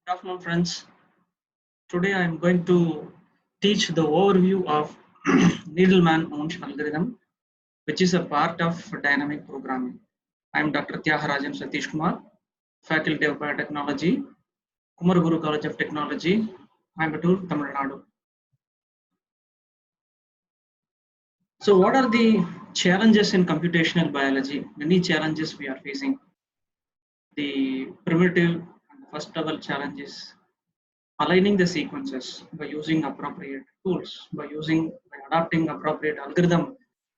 Good afternoon, friends. Today I am going to teach the overview of Needleman-Wunsch algorithm, which is a part of dynamic programming. I am Dr. Tyagarajan Satish Kumar, Faculty of Biotechnology, Kumaraguru College of Technology, Coimbatore, Tamil Nadu. So, what are the challenges in computational biology? Many challenges we are facing. The primitive and the first level challenge is aligning the sequences by using appropriate tools, by adapting appropriate algorithm.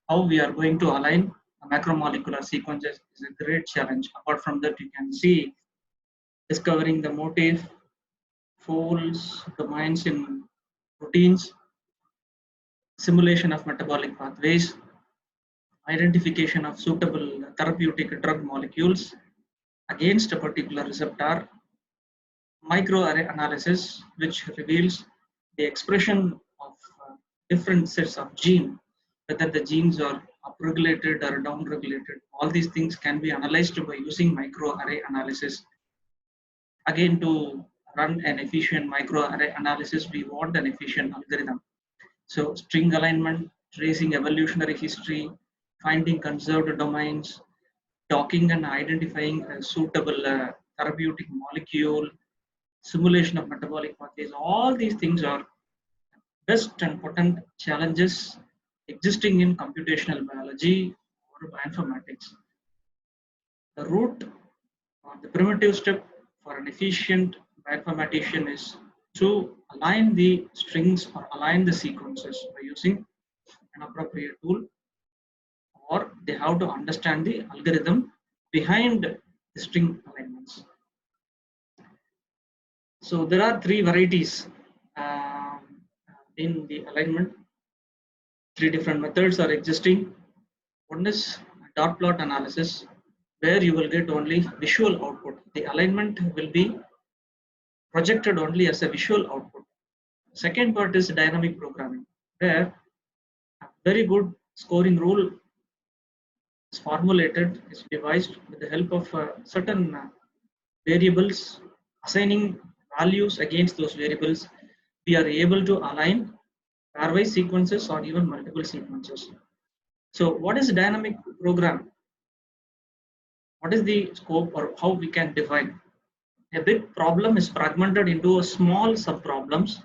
How we are going to align macromolecular sequences is a great challenge. Apart from that, you can see discovering the motif, folds, domains in proteins, simulation of metabolic pathways, identification of suitable therapeutic drug molecules against a particular receptor, microarray analysis, which reveals the expression of different sets of gene, whether the genes are upregulated or downregulated. All these things can be analyzed by using microarray analysis. Again, to run an efficient microarray analysis, we want an efficient algorithm. So, string alignment, tracing evolutionary history, finding conserved domains, docking and identifying a suitable therapeutic molecule, simulation of metabolic pathways, all these things are best and potent challenges existing in computational biology or bioinformatics. The root or the primitive step for an efficient bioinformatician is to align the strings or align the sequences by using an appropriate tool, or they have to understand the algorithm behind the string alignments. So there are three varieties in the alignment. Three different methods are existing. One is dot plot analysis, where you will get only visual output. The alignment will be projected only as a visual output. Second part is dynamic programming, where a very good scoring rule is formulated, is devised with the help of certain variables, assigning values against those variables. We are able to align pairwise sequences or even multiple sequences. So, what is dynamic program? What is the scope or how we can define? A big problem is fragmented into small subproblems,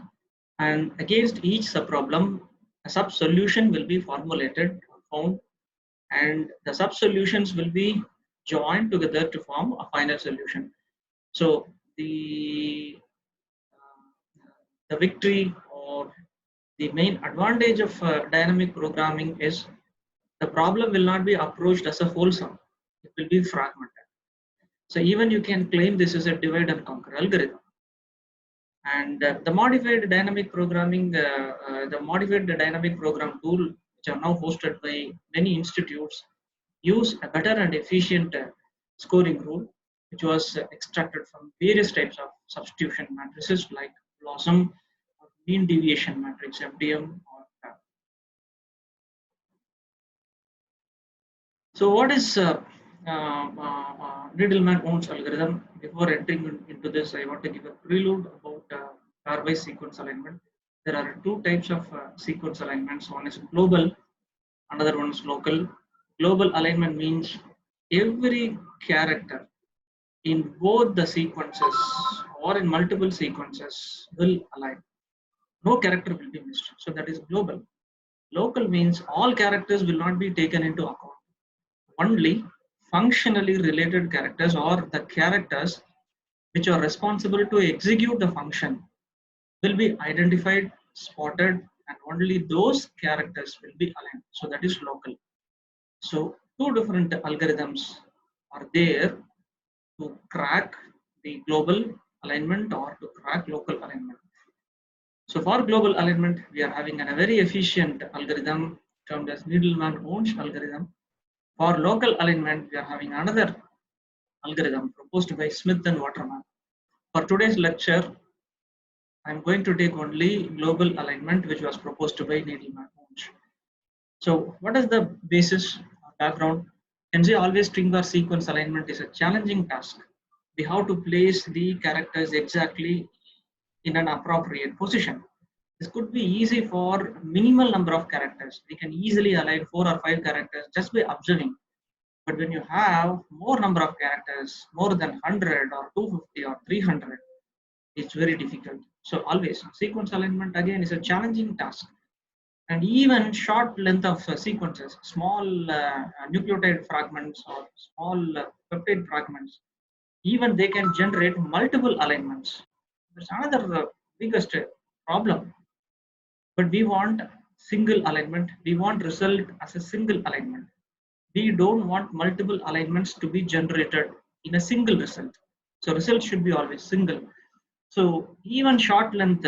and against each subproblem, a sub solution will be formulated or found, and the sub solutions will be joined together to form a final solution. So, the victory or the main advantage of dynamic programming is the problem will not be approached as a whole sum, it will be fragmented. So even you can claim this is a divide and conquer algorithm. And the modified dynamic program tool, which are now hosted by many institutes, use a better and efficient scoring rule, which was extracted from various types of substitution matrices like Blossom or mean deviation matrix (MDM). So what is Needleman-Wunsch algorithm? Before entering into this, I want to give a prelude about pairwise sequence alignment. There are two types of sequence alignments. One is global, another one is local. Global alignment means every character in both the sequences or in multiple sequences will align. No character will be missed. So that is global. Local means all characters will not be taken into account. Only functionally related characters or the characters which are responsible to execute the function will be identified, spotted, and only those characters will be aligned. So that is local. So two different algorithms are there to crack the global alignment or to crack local alignment. So for global alignment, we are having a very efficient algorithm termed as Needleman-Wunsch algorithm. For local alignment, we are having another algorithm proposed by Smith and Waterman. For today's lecture, I am going to take only global alignment, which was proposed by Needleman-Wunsch. So what is the basis or background? You can say always string or sequence alignment is a challenging task we have to place the characters exactly in an appropriate position. This could be easy for minimal number of characters. We can easily align 4 or 5 characters just by observing. But when you have more number of characters, more than 100 or 250 or 300, it's very difficult. So always sequence alignment again is a challenging task. And even short length of sequences, small nucleotide fragments or small peptide fragments, even they can generate multiple alignments. That's another biggest problem. But we want single alignment. We want result as a single alignment. We don't want multiple alignments to be generated in a single result. So result should be always single. So even short length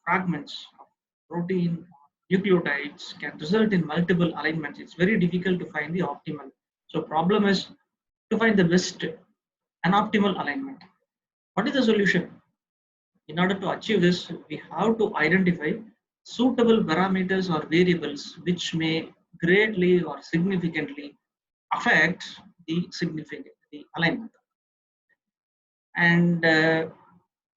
fragments of protein nucleotides can result in multiple alignments. It's very difficult to find the optimal. So problem is to find the best and optimal alignment. What is the solution? In order to achieve this, we have to identify suitable parameters or variables which may greatly or significantly affect the alignment. And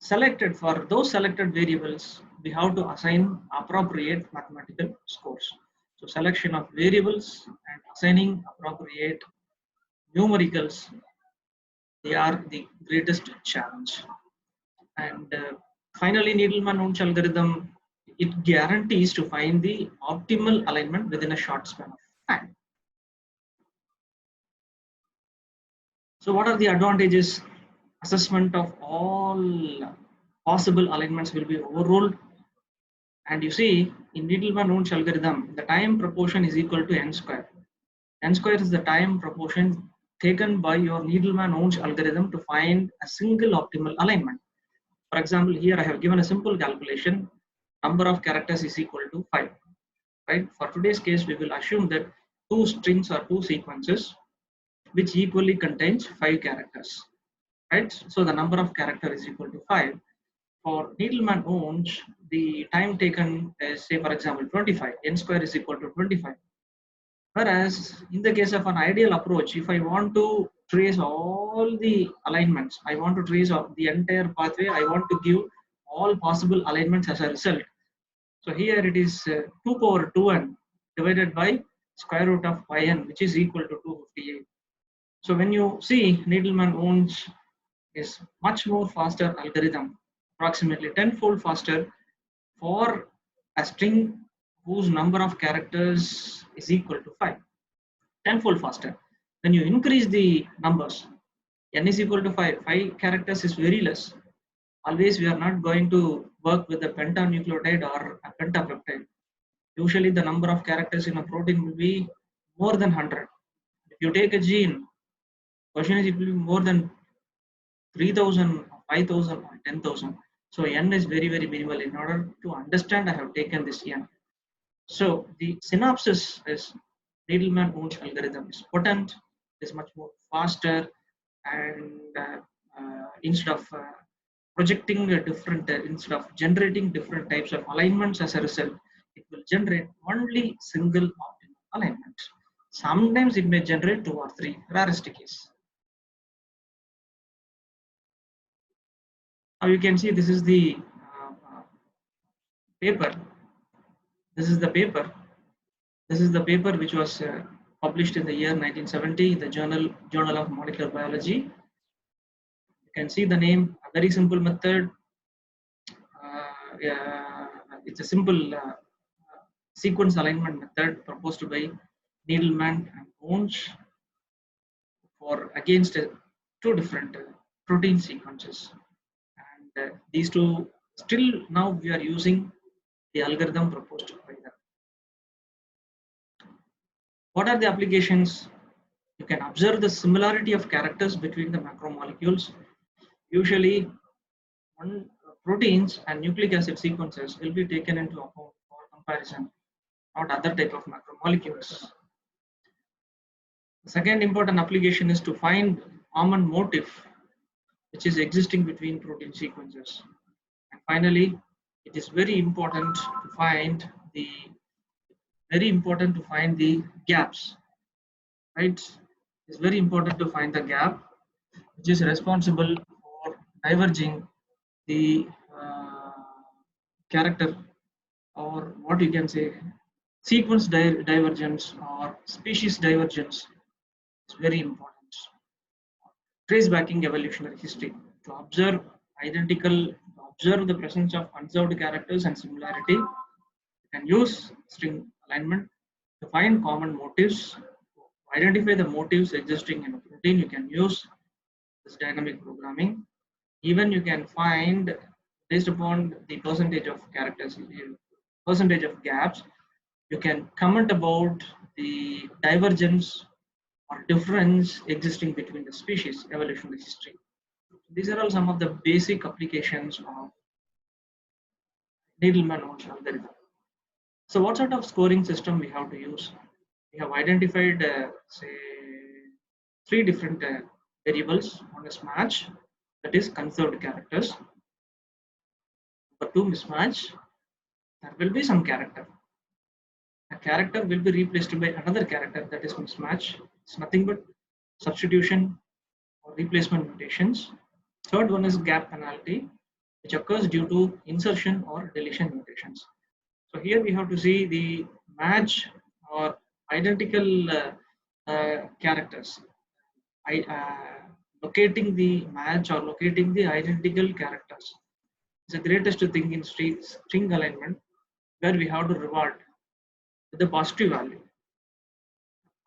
selected for those selected variables, we have to assign appropriate mathematical scores. So selection of variables and assigning appropriate numericals, they are the greatest challenge. And finally, Needleman-Wunsch algorithm, it guarantees to find the optimal alignment within a short span of time. So what are the advantages? Assessment of all possible alignments will be overruled. And you see, in Needleman-Wunsch algorithm, the time proportion is equal to n square. N square is the time proportion taken by your Needleman-Wunsch algorithm to find a single optimal alignment. For example, here I have given a simple calculation. Number of characters is equal to 5. Right? For today's case, we will assume that 2 strings or 2 sequences which equally contains 5 characters. Right? So the number of characters is equal to 5. For Needleman-Wunsch, the time taken is, say, for example, 25. N square is equal to 25. Whereas in the case of an ideal approach, if I want to trace all the alignments, I want to trace the entire pathway, I want to give all possible alignments as a result. So here it is 2 power 2n divided by square root of pi n, which is equal to 258. So when you see Needleman-Wunsch is much more faster algorithm, approximately 10-fold faster for a string whose number of characters is equal to 5. 10-fold faster. When you increase the numbers, n is equal to 5. 5 characters is very less. Always we are not going to work with a pentanucleotide or a pentapeptide. Usually the number of characters in a protein will be more than 100. If you take a gene, question is it will be more than 3000, 5000 or 10,000. So n is very, very minimal. In order to understand, I have taken this n. So the synopsis is Needleman-Wunsch algorithm is potent, is much more faster, and instead of projecting a different, instead of generating different types of alignments as a result, it will generate only single optimal alignment. Sometimes it may generate 2 or 3, rarest case. Now you can see this is the paper. This is the paper. This is the paper which was published in the year 1970 in the Journal of Molecular Biology. You can see the name, a very simple method. It's a simple sequence alignment method proposed by Needleman and Wunsch for against 2 different protein sequences. And these 2, still now we are using the algorithm proposed by them. What are the applications? You can observe the similarity of characters between the macromolecules. Usually, proteins and nucleic acid sequences will be taken into account for comparison, not other type of macromolecules. The second important application is to find common motif which is existing between protein sequences. And finally, it is very important to find the gaps, right? It's very important to find the gap which is responsible for diverging the character, or what you can say, sequence divergence or species divergence. Is very important. Tracebacking evolutionary history to observe the presence of unserved characters and similarity. You can use string alignment to find common motives. To identify the motives existing in a protein, you can use this dynamic programming. Even you can find, based upon the percentage of characters, percentage of gaps, you can comment about the divergence or difference existing between the species evolutionary history. These are all some of the basic applications of Needleman-Wunsch algorithm. So what sort of scoring system we have to use? We have identified, say, three different variables. One is match, that is conserved characters. Number two, mismatch, there will be some character. A character will be replaced by another character, that is mismatch. It's nothing but substitution or replacement mutations. Third one is gap penalty, which occurs due to insertion or deletion mutations. So here we have to see the match or identical characters. Locating the match or locating the identical characters is the greatest thing in string alignment, where we have to reward with the positive value.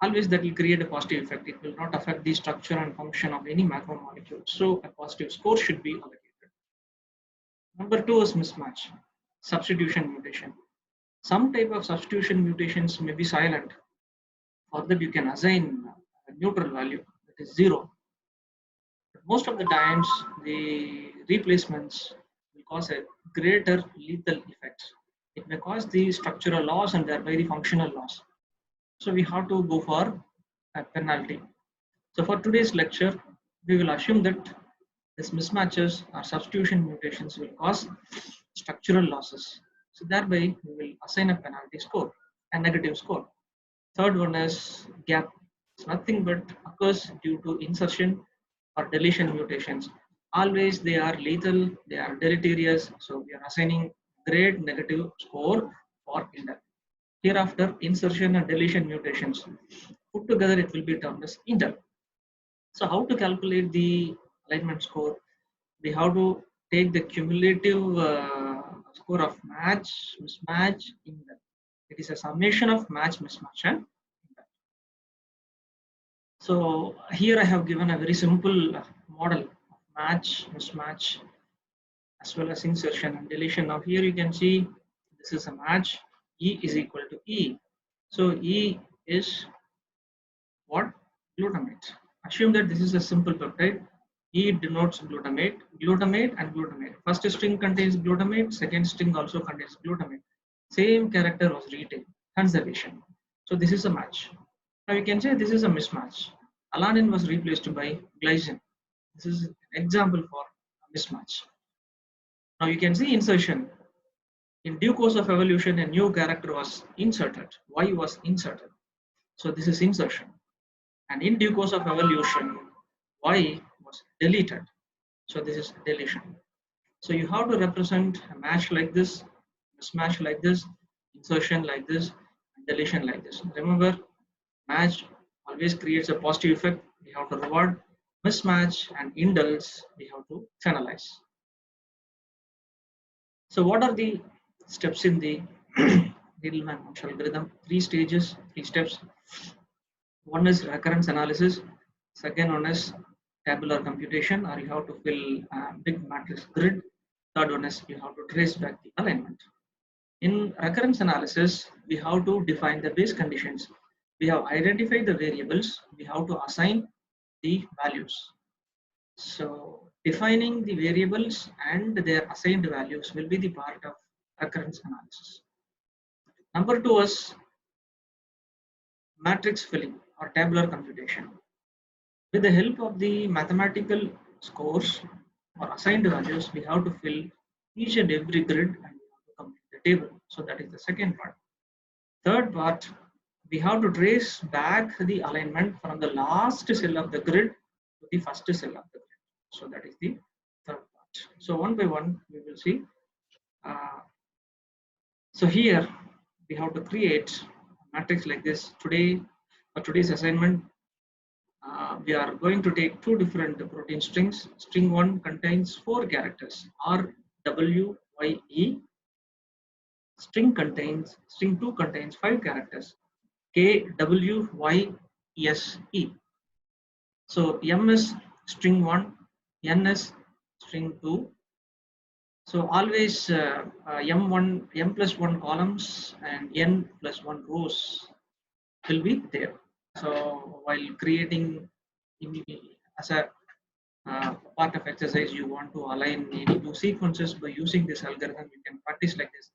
Always that will create a positive effect. It will not affect the structure and function of any macromolecule. So a positive score should be allocated. Number two is mismatch, substitution mutation. Some type of substitution mutations may be silent. For that you can assign a neutral value, that is 0. But most of the times the replacements will cause a greater lethal effect. It may cause the structural loss and thereby the functional loss. So we have to go for a penalty. So for today's lecture, we will assume that these mismatches or substitution mutations will cause structural losses. So thereby we will assign a penalty score, a negative score. Third one is gap. It's nothing but occurs due to insertion or deletion mutations. Always they are lethal, they are deleterious. So we are assigning grade negative score for indel. Hereafter, insertion and deletion mutations put together, it will be termed as indel. So how to calculate the alignment score? We have to take the cumulative score of match, mismatch, indel. It is a summation of match, mismatch, and indel. So here I have given a very simple model of match, mismatch, as well as insertion and deletion. Now here you can see this is a match. E is equal to E. So E is what? Glutamate. Assume that this is a simple peptide. E denotes glutamate, glutamate and glutamate. First string contains glutamate, second string also contains glutamate. Same character was retained, conservation. So this is a match. Now you can say this is a mismatch. Alanine was replaced by glycine. This is an example for a mismatch. Now you can see insertion. In due course of evolution, a new character was inserted. Y was inserted. So this is insertion. And in due course of evolution, Y was deleted. So this is deletion. So you have to represent a match like this, mismatch like this, insertion like this, and deletion like this. Remember, match always creates a positive effect. We have to reward. Mismatch and indels, we have to finalize. So what are the steps in the Needleman-Wunsch algorithm? 3 stages, 3 steps. One is recurrence analysis. Second one is tabular computation, or you have to fill a big matrix grid. Third one is you have to trace back the alignment. In recurrence analysis, we have to define the base conditions. We have identified the variables. We have to assign the values. So defining the variables and their assigned values will be the part of recurrence analysis. Number 2 is matrix filling or tabular computation. With the help of the mathematical scores or assigned values, we have to fill each and every grid and we have to complete the table. So that is the second part. Third part, we have to trace back the alignment from the last cell of the grid to to the first cell of the grid. So that is the third part. So one by one we will see. So here we have to create a matrix like this. Today, for today's assignment, we are going to take two different protein strings. String 1 contains 4 characters, R, W, Y, E. String 2 contains 5 characters, K, W, Y, S, E. So M is string 1, N is string 2. So always M plus 1 columns and N plus 1 rows will be there. So while creating as a part of exercise, you want to align any two sequences by using this algorithm, you can practice like this.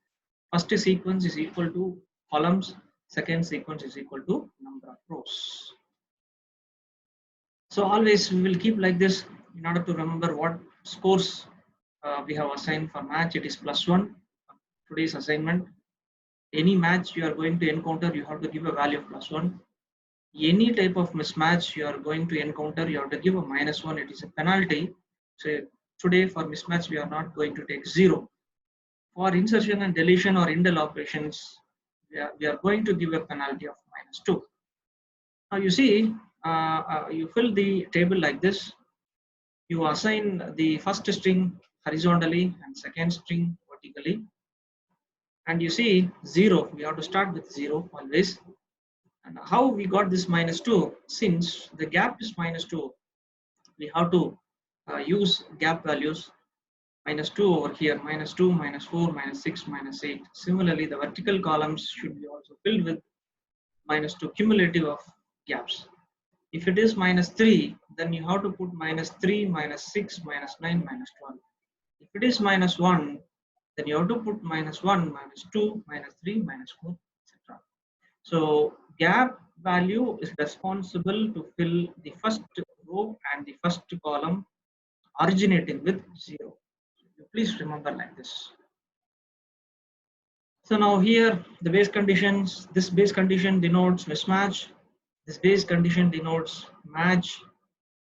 First sequence is equal to columns, second sequence is equal to number of rows. So always we will keep like this in order to remember what scores we have assigned for match. It is +1. Today's assignment, any match you are going to encounter, you have to give a value of +1. Any type of mismatch you are going to encounter, you have to give a -1. It is a penalty. So today for mismatch we are not going to take 0. For insertion and deletion or indel operations, we are going to give a penalty of -2. Now you see, you fill the table like this. You assign the first string horizontally and second string vertically. And you see 0, we have to start with 0 always. And how we got this -2? Since the gap is -2, we have to use gap values. -2 over here, -2, -4, -6, -8. Similarly, the vertical columns should be also filled with -2 cumulative of gaps. If it is -3, then you have to put -3, -6, -9, -12. If it is -1, then you have to put -1, -2, -3, -4, etc. So gap value is responsible to fill the first row and the first column originating with 0. Please remember like this. So now here the base conditions, this base condition denotes mismatch, this base condition denotes match,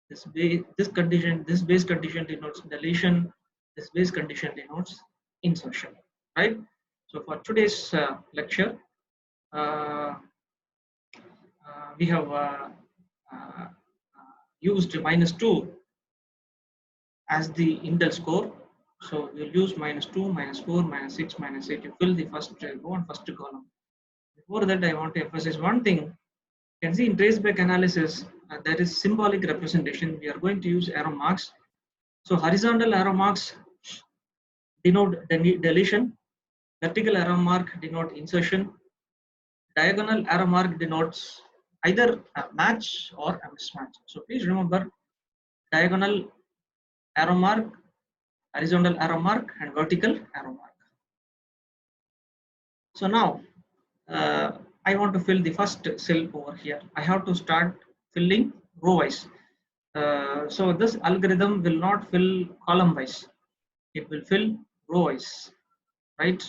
this base condition denotes deletion, this base condition denotes insertion, right? So for today's lecture, we have used -2 as the indel score. So we'll use -2, -4, -6, -8 to fill the first row and first column. Before that, I want to emphasize one thing. You can see in traceback analysis, there is symbolic representation. We are going to use arrow marks. So horizontal arrow marks denote deletion, vertical arrow mark denote insertion, diagonal arrow mark denotes either a match or a mismatch. So please remember diagonal arrow mark, horizontal arrow mark, and vertical arrow mark. So now I want to fill the first cell over here. I have to start filling row wise. So this algorithm will not fill column wise. It will fill row wise, right?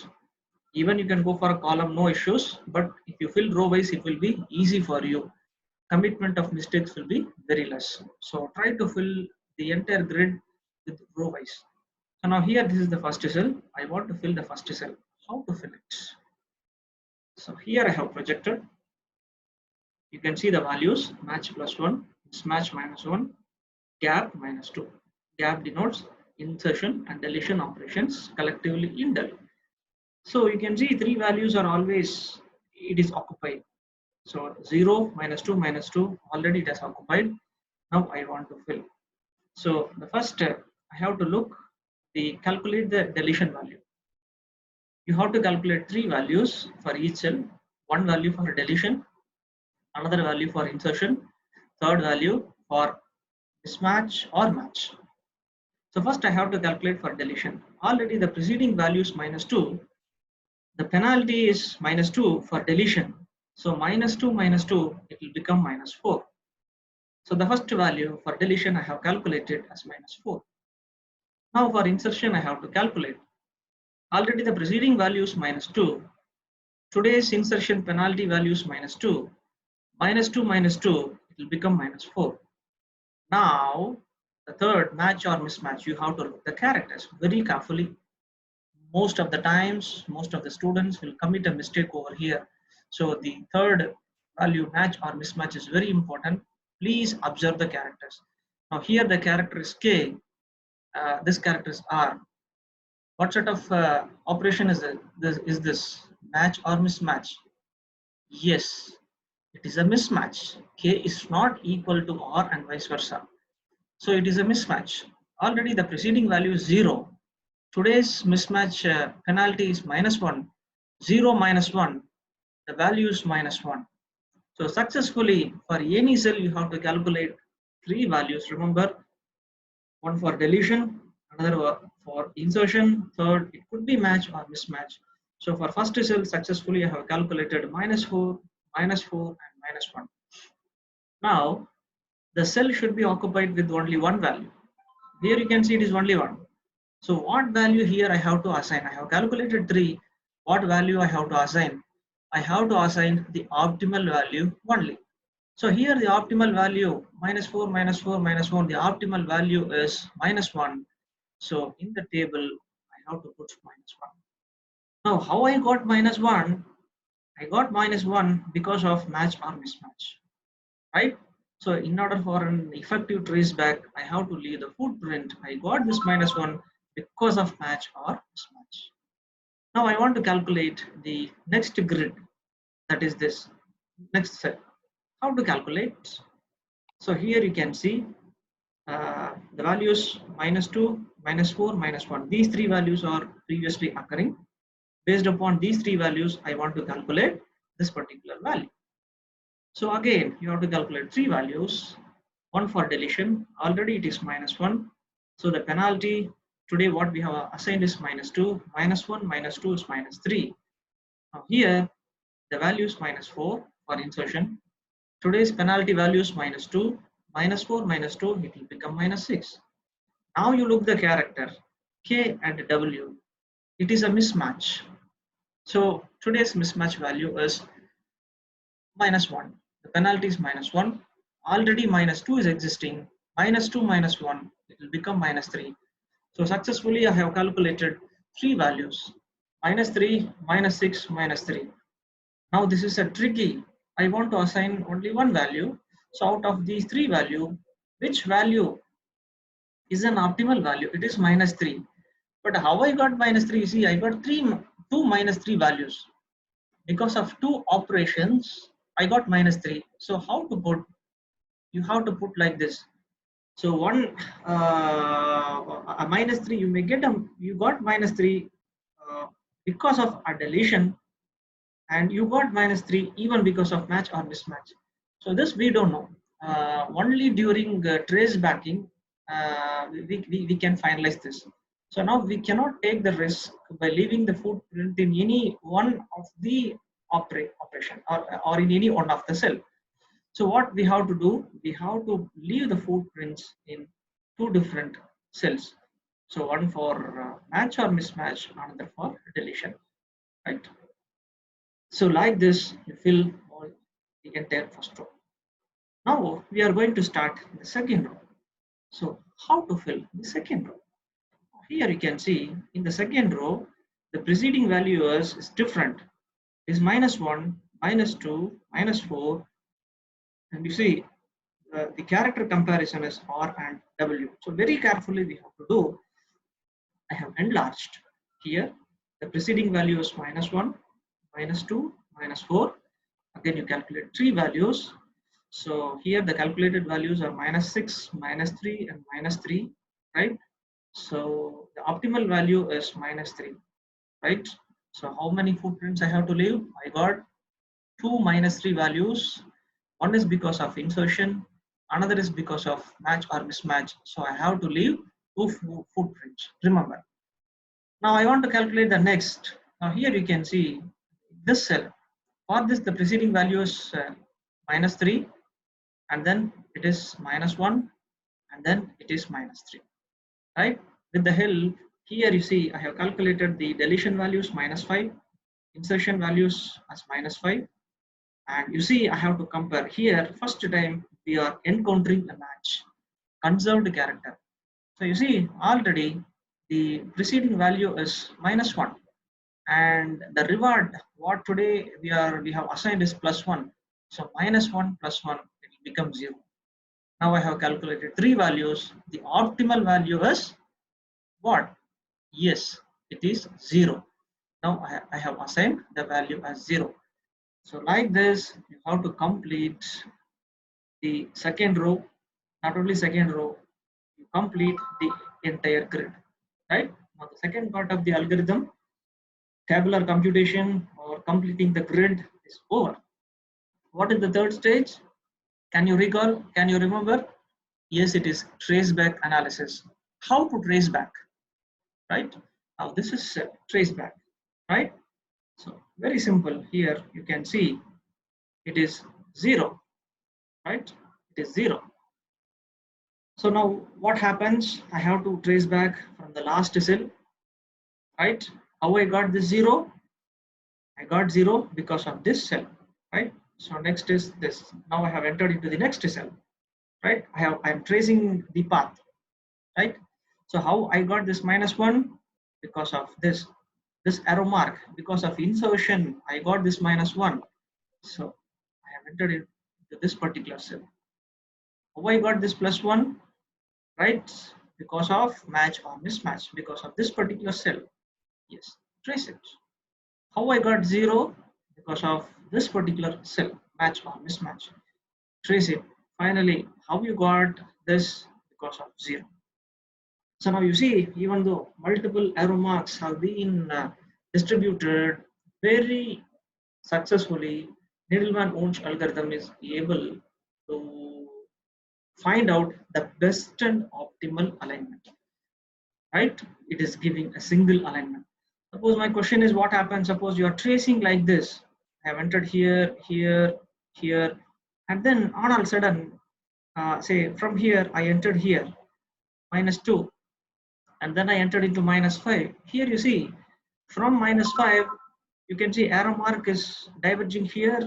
Even you can go for a column, no issues. But if you fill row wise, it will be easy for you. Commitment of mistakes will be very less. So try to fill the entire grid with row wise. So now here, this is the first cell. I want to fill the first cell. How to fill it? So here I have projected. You can see the values: match +1, mismatch -1, gap -2. Gap denotes insertion and deletion operations collectively indel. So you can see 3 values are always, it is occupied. So 0, -2, -2, already it has occupied. Now I want to fill. So the first step, I have to calculate the deletion value. You have to calculate 3 values for each cell. One value for deletion, another value for insertion, third value for mismatch or match. So first I have to calculate for deletion. Already the preceding value is -2. The penalty is -2 for deletion. So -2 -2, it will become -4. So the first value for deletion I have calculated as -4. Now for insertion I have to calculate. Already the preceding value is -2. Today's insertion penalty value is -2. -2 -2, it will become -4. Now, the third, match or mismatch, you have to look the characters very carefully. Most of the times, most of the students will commit a mistake over here. So the third value, match or mismatch, is very important. Please observe the characters. Now here the character is K, this character is R. What sort of operation is it? Is this match or mismatch? Yes, it is a mismatch. K is not equal to R and vice versa. So it is a mismatch. Already the preceding value is 0. Today's mismatch penalty is -1. 0 minus 1, the value is -1. So successfully for any cell you have to calculate 3 values. Remember, one for deletion, another for insertion, third it could be match or mismatch. So for first cell successfully I have calculated -4, -4 and -1. Now the cell should be occupied with only one value. Here you can see it is only one. So what value here I have to assign? I have calculated 3. What value I have to assign? I have to assign the optimal value only. So here the optimal value -4, -4, -1. The optimal value is -1. So in the table I have to put -1. Now how I got -1? I got -1 because of match or mismatch, right? So in order for an effective trace back, I have to leave the footprint. I got this -1 because of match or mismatch. Now I want to calculate the next grid, that is this next cell. How to calculate? So here you can see the values -2, -4, -1. These 3 values are previously occurring. Based upon these 3 values, I want to calculate this particular value. So again, you have to calculate 3 values. One for deletion, already it is -1. So the penalty today what we have assigned is -2, -1, -2 is -3. Now here the value is -4 for insertion. Today's penalty value is -2, -4, -2, it will become -6. Now you look the character K and W. It is a mismatch. So today's mismatch value is -1. The penalty is -1. Already -2 is existing. -2 -1, it will become -3. So successfully I have calculated 3 values. -3, -6, -3. Now this is a tricky. I want to assign only one value. So out of these 3 value, which value is an optimal value? It is -3. But how I got -3? You see, I got two -3 values. Because of 2 operations, I got -3. So how to put? You have to put like this. So one a -3, you may get you got -3 uh, because of a deletion, and you got -3 even because of match or mismatch. So this we don't know. Only during trace backing we can finalize this. So now we cannot take the risk by leaving the footprint in any one of the operation or in any one of the cell. So what we have to do, we have to leave the footprints in 2 different cells. So one for match or mismatch, another for deletion, right? So like this, you fill all the entire first row. Now we are going to start the second row. So how to fill the second row? Here you can see in the second row, the preceding value is different. It is -1, -2, -4, and you see the character comparison is R and W. So very carefully we have to do. I have enlarged here. The preceding value is -1, -2, -4. Again, you calculate 3 values. So here the calculated values are -6, -3, and -3, right? So the optimal value is -3, right? So how many footprints I have to leave? I got 2 -3 values. One is because of insertion, another is because of match or mismatch. So I have to leave 2 footprints. Remember. Now I want to calculate the next. Now here you can see this cell. For this, the preceding value is -3, and then it is -1, and then it is -3. Right? With the help, here you see I have calculated the deletion values -5, insertion values as -5, and you see I have to compare here. First time we are encountering a match. conserved character. So you see already the preceding value is -1, and the reward what today we have assigned is +1. So -1 + 1 it will become 0. Now I have calculated three values. The optimal value is what? Yes, it is 0. Now I have assigned the value as 0. So like this, you have to complete the second row, not only second row, you complete the entire grid, right? Now the second part of the algorithm, tabular computation or completing the grid is over. What is the third stage? Can you recall? Can you remember? Yes, it is traceback analysis. How to trace back, right? Now this is traceback, right? So very simple. Here you can see it is 0, right? It is 0. So now what happens? I have to trace back from the last cell, right? How I got this 0? I got 0 because of this cell, right? So next is this. Now I have entered into the next cell, right? I am tracing the path, right? So how I got this -1? Because of this arrow mark. Because of insertion, I got this -1. So I have entered into this particular cell. How I got this +1? Right? Because of match or mismatch. Because of this particular cell. Yes, trace it. How I got 0? Because of this particular cell, match or mismatch. Trace it. Finally, how you got this? Because of 0. So now you see, even though multiple arrow marks have been distributed very successfully, Needleman-Wunsch algorithm is able to find out the best and optimal alignment, right? It is giving a single alignment. Suppose my question is what happens? Suppose you are tracing like this. I have entered here, here, here, and then all of a sudden, say from here, I entered here, -2, and then I entered into -5. Here you see, from -5, you can see arrow mark is diverging here.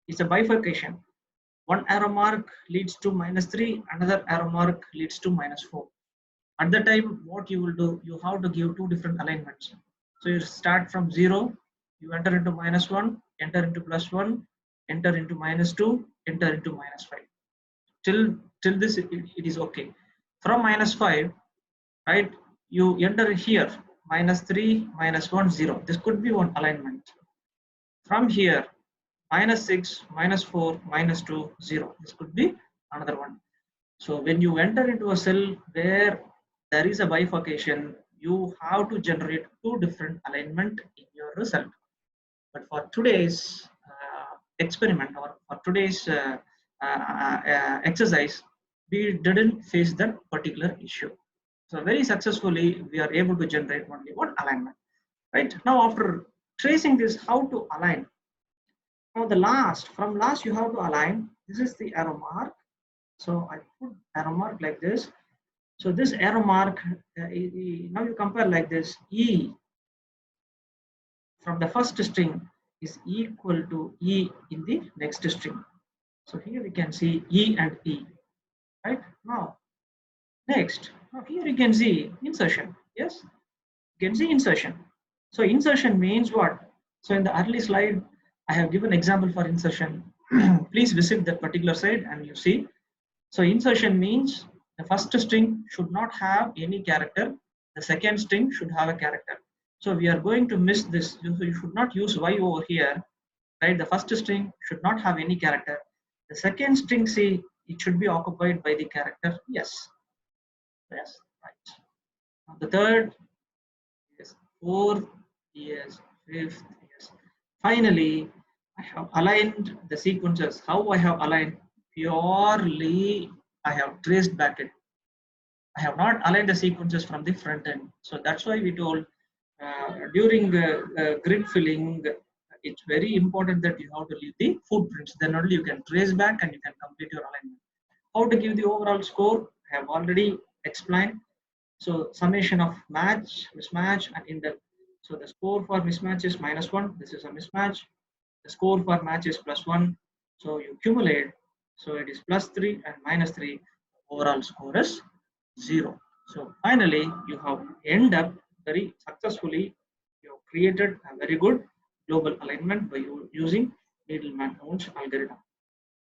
It's a bifurcation. One arrow mark leads to -3, another arrow mark leads to -4. At the time, what you will do, you have to give two different alignments. So you start from 0, you enter into -1, enter into +1, enter into -2, enter into -5. Till this, it is okay. From -5, right, you enter here, -3, -1, 0. This could be one alignment. From here, -6, -4, -2, 0. This could be another one. So when you enter into a cell where there is a bifurcation, you have to generate two different alignment in your result. But for today's experiment or for today's exercise, we didn't face that particular issue. So very successfully, we are able to generate only one alignment. Right now, after tracing this, how to align? Now from last you have to align. This is the arrow mark. So I put arrow mark like this. So this arrow mark, now you compare like this. E from the first string is equal to E in the next string. So here we can see E and E. Right now, next. Now here you can see insertion. Yes, you can see insertion. So insertion means what? So in the early slide, I have given example for insertion. Please visit that particular site and you see. So insertion means the first string should not have any character. The second string should have a character. So we are going to miss this. You should not use Y over here, right? The first string should not have any character. The second string, see, it should be occupied by the character yes. Yes, right. The third, yes. Fourth, yes. Fifth, yes. Finally, I have aligned the sequences. How I have aligned? Purely, I have traced back it. I have not aligned the sequences from the front end. So that's why we told during grid filling, it's very important that you have to leave the footprints. Then only you can trace back and you can complete your alignment. How to give the overall score? I have already explained. So summation of match, mismatch, and indel. So the score for mismatch is -1. This is a mismatch. The score for match is +1. So you accumulate. So it is +3 and -3. overall score is 0. So finally, you have end up very successfully. You have created a very good global alignment by using Needleman-Wunsch algorithm.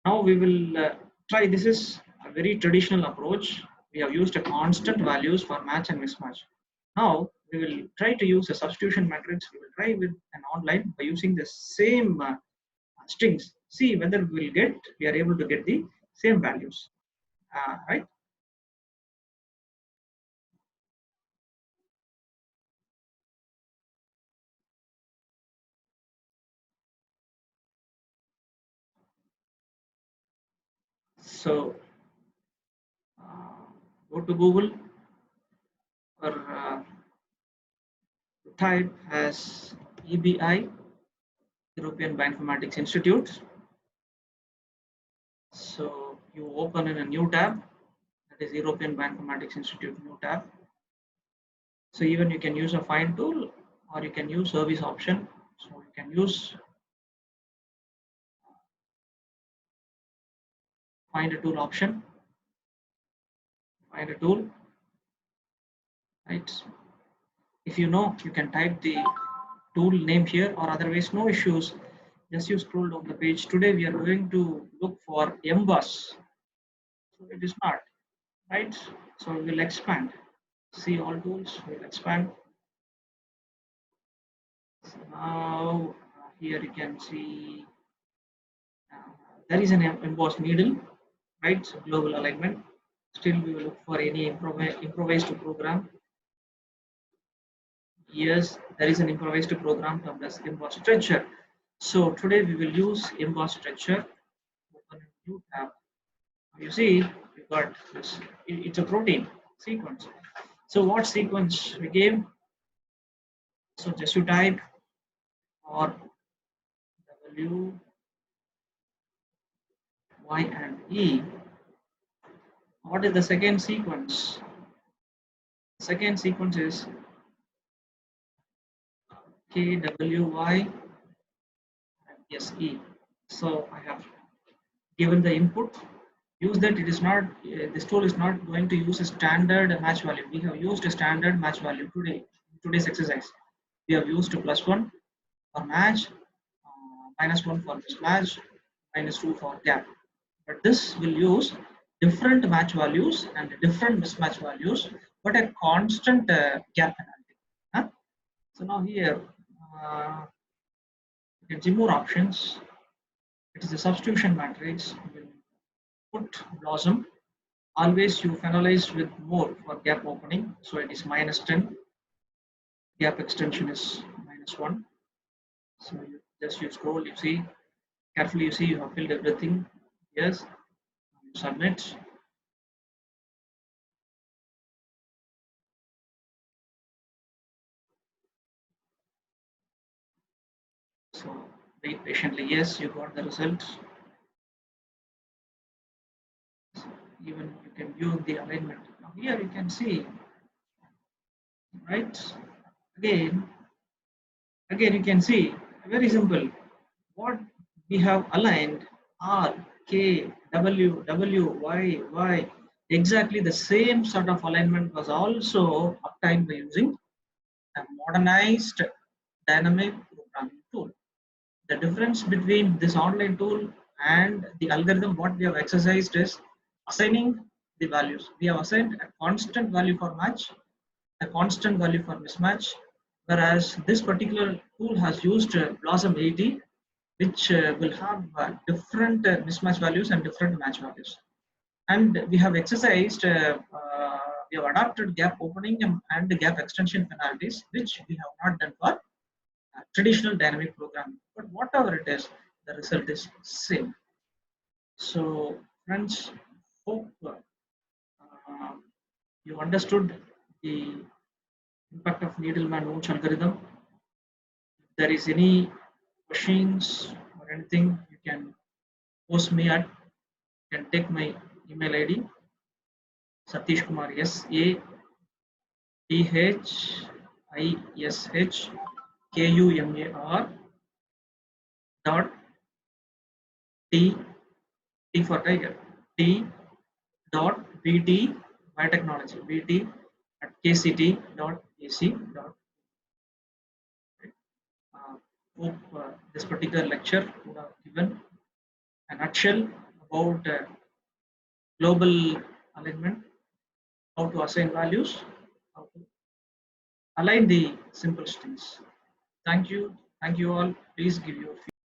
Now we will try. This is a very traditional approach. We have used a constant values for match and mismatch. Now we will try to use a substitution matrix. We will try with an online by using the same strings. See whether we are able to get the same values. Right. So go to Google or type as EBI, European Bioinformatics Institute. So you open in a new tab, that is European Bioinformatics Institute new tab. So even you can use a find tool or you can use service option. So you can use find a tool option, find a tool, right? If you know, you can type the tool name here, or otherwise no issues. Just you scroll down the page. Today we are going to look for emboss. So it is not, right? So we will expand. See all tools, we will expand. So now here you can see there is an embossed needle, right? So global alignment. Still we will look for any improvised program. Yes, there is an improvised program termed as emboss stretcher. So today we will use emboss stretcher. Open a new tab. You see, we got this. It's a protein sequence. So what sequence we gave? So just you type or W, Y, and E. What is the second sequence? Second sequence is K, W, Y, and S, E. So I have given the input. Use that. It is not. This tool is not going to use a standard match value. We have used a standard match value today. Today's exercise, we have used +1 for match, -1 for mismatch, -2 for gap. But this will use different match values and different mismatch values, but a constant gap penalty. Huh? So now here you can see more options. It is a substitution matrix. We will put BLOSUM. Always you finalize with more for gap opening. So it is -10. Gap extension is -1. So you scroll, you see carefully. You see you have filled everything. Yes, you submit. So wait patiently. Yes, you got the result. So even you can view the alignment. Now here you can see, right? Again, you can see very simple. What we have aligned R, K, W, W, Y, Y. Exactly the same sort of alignment was also obtained by using a modernized dynamic programming tool. The difference between this online tool and the algorithm what we have exercised is assigning the values. We have assigned a constant value for match, a constant value for mismatch, whereas this particular tool has used BLOSUM 80, which will have different mismatch values and different match values. And we have exercised, we have adopted gap opening and gap extension penalties, which we have not done for traditional dynamic programming. But whatever it is, the result is same. So, friends, hope you understood the impact of Needleman-Wunsch algorithm. If there is any questions or anything, you can post me at. You can take my email ID, Satish Kumar, SATHISHKUMAR dot T for tiger, T dot BT Biotechnology, BT at kct.ac.in. Hope this particular lecture would have given a nutshell about global alignment, how to assign values, how to align the simple strings. Thank you all. Please give your feedback.